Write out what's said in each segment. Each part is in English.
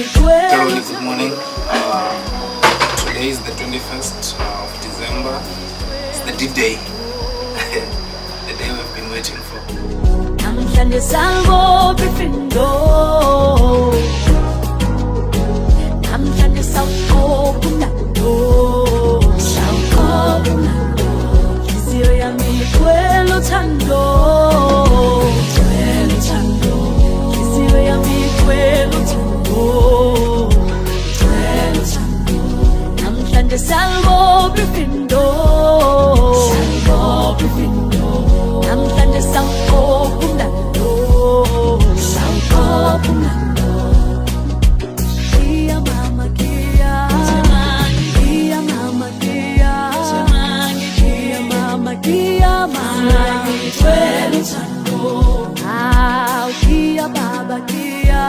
Carol, good morning. Today is the 21st of December. It's the D-Day. The day we've been waiting for. Salvo Bifindo, Salvo Bifindo, Namhlanje sawubonga, sawubonga. Kia mama kia, kia mama kia, kia mama kia, mama ngithwele uthando. Kia baba kia,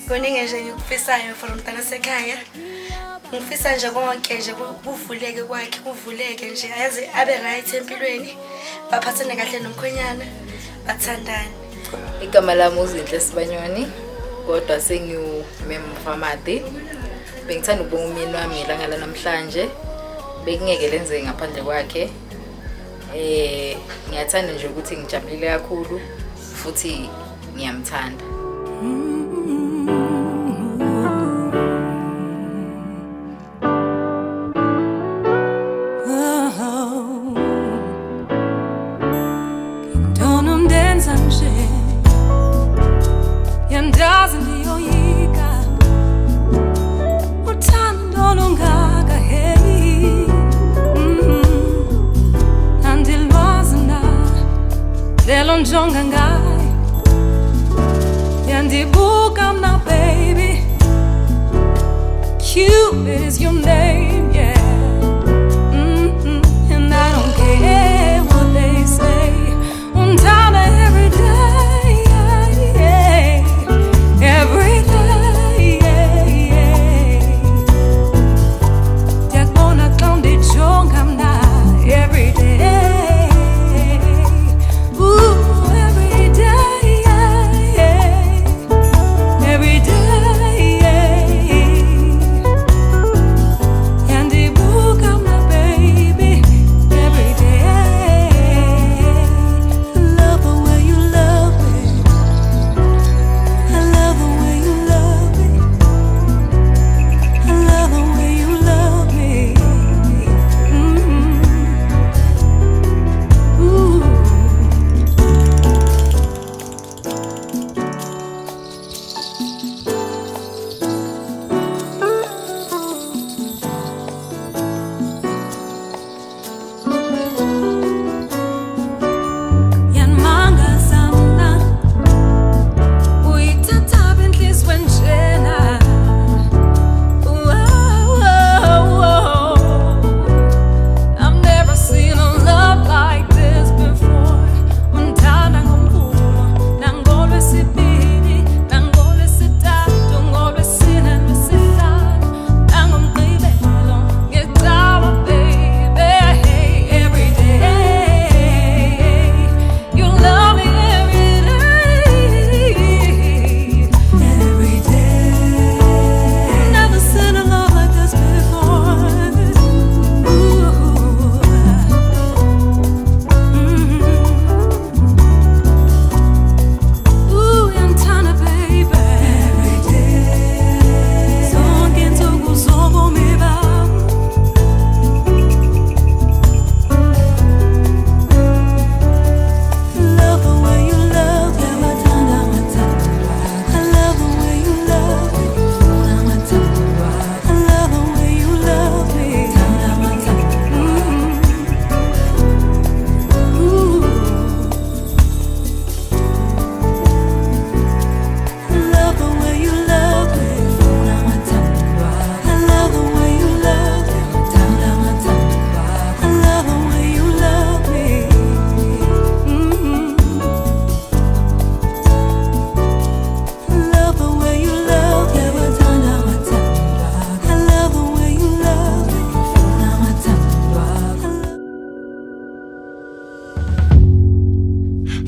Koningi nje ngikufisayo from Tanasekhaya. Ngifisa nje konke nje kuvuleke kwakhe kuvuleke nje ayaze abe right empilweni baphathane kahle nomkhonyana bathandane. Igama lami uZinhle Sibanyoni kodwa sengiyumemfamadi. Bengithanda ukubonga umyeni wami ilanga la namhlanje. Bekungeke lenze ngaphandle kwakhe. Ngiyathanda nje ukuthi ngijabulile kakhulu futhi ngiyamthanda. Jonga ngai yandibuka my baby Cupid is your name, yeah. And I don't care what they say. One time every day, every day. Diagona clown de jonga na every day.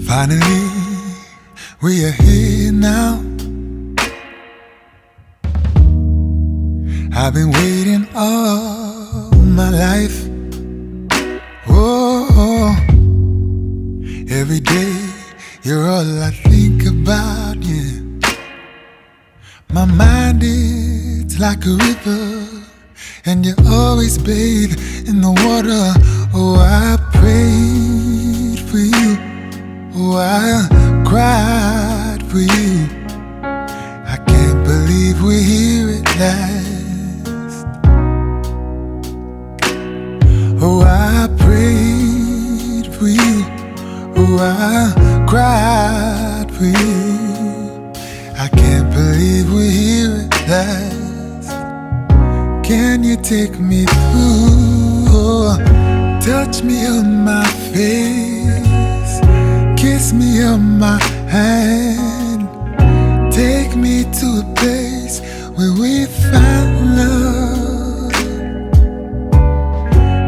Finally, we are here now. I've been waiting all my life. Oh, every day you're all I think about, yeah. My mind is like a river, and you always bathe in the water. Oh, I prayed for you. Oh, I cried for you. I can't believe we're here at last. Oh, I prayed for you. Oh, I cried for you. I can't believe we're here at last. Can you take me through? Oh, touch me on my face, kiss me on my hand, take me to a place where we find love.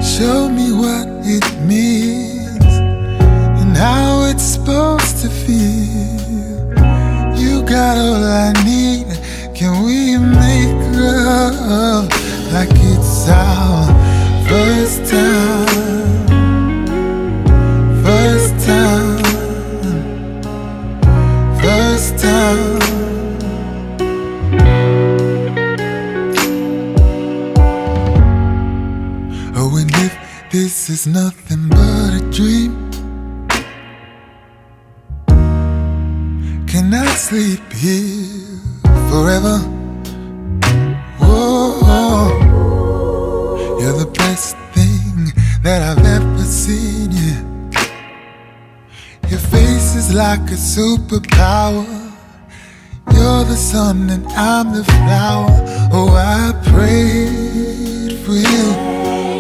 Show me what it means and how it's supposed to feel. You got all I need. Can we make love like it's our first time? First time. First time. Oh, and if this is nothing but a dream, can I sleep here forever? Whoa, you're the best thing that I've ever seen, yeah. Your face is like a superpower. You're the sun and I'm the flower. Oh, I prayed for you.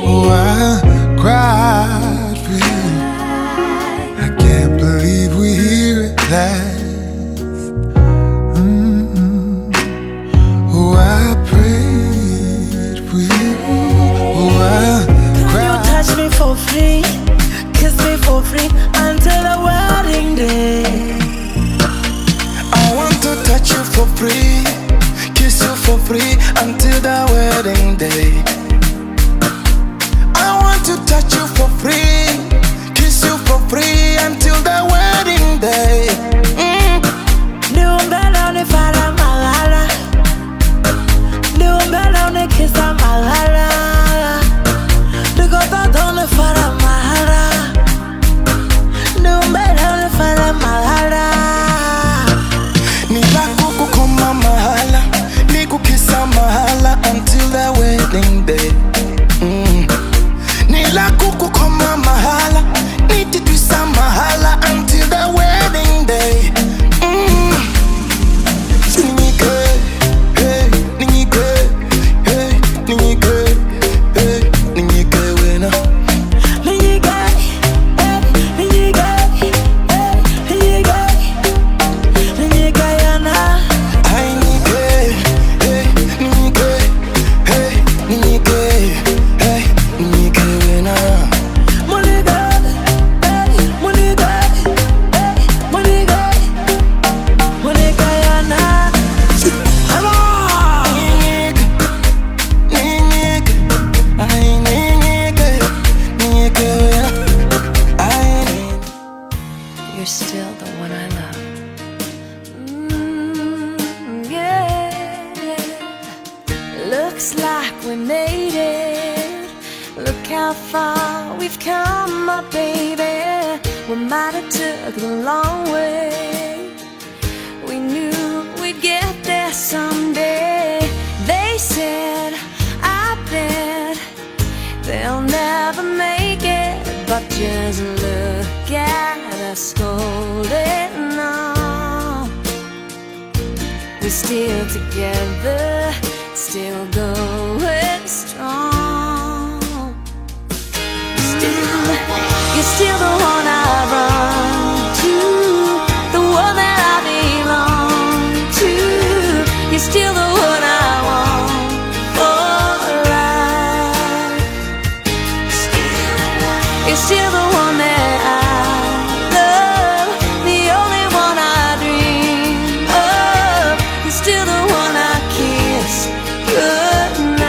Oh, I cried for you. I can't believe we're here at last. Oh, I prayed for you. Oh, I cried. You touch me for free, kiss me for free until the wedding day. I want to touch you for free, kiss you for free until the wedding day. I want to touch you for free, kiss you for free until the wedding day. Niumbela unifara malala, niumbela unikisa malala, nikotata unifara malala, niumbela unifara malala. Nilakukukuma mahala, nikukisa mahala until the wedding day. Nilakukukuma mahala, nititwisa mahala until the wedding day. Ninyike, hey, ninyike, hey, ninyike, hey, ninyike wena. Ninyike, hey, ninyike, hey, ninyike, ninyike yana. Ay, ninyike, hey, ninyike, hey, ninyike, hey, ninyike wena. Munike, hey, munike, hey, munike, munike yana. Hello. Ninyike, ay, ninyike, ninyike wena. Ay, You're still the one I love. Yeah. Looks like we made it. Look how far we've come, my baby. We might have took the long way. We knew we'd get there someday. They said, I bet they'll never make it, but just look at us holding on. We're still together, still going strong. Still, you're still the one I run to, the one that I belong to. You're still the one I want for life. You're still the one that I love, the only one I dream of. You're still the one I kiss goodnight.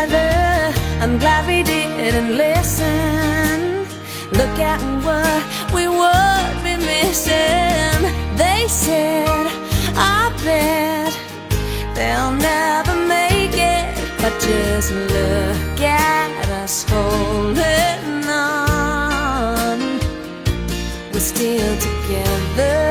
together. I'm glad we didn't listen. Look at what we would be missing. They said, I bet they'll never make it, but just look at us holding on. We're still together.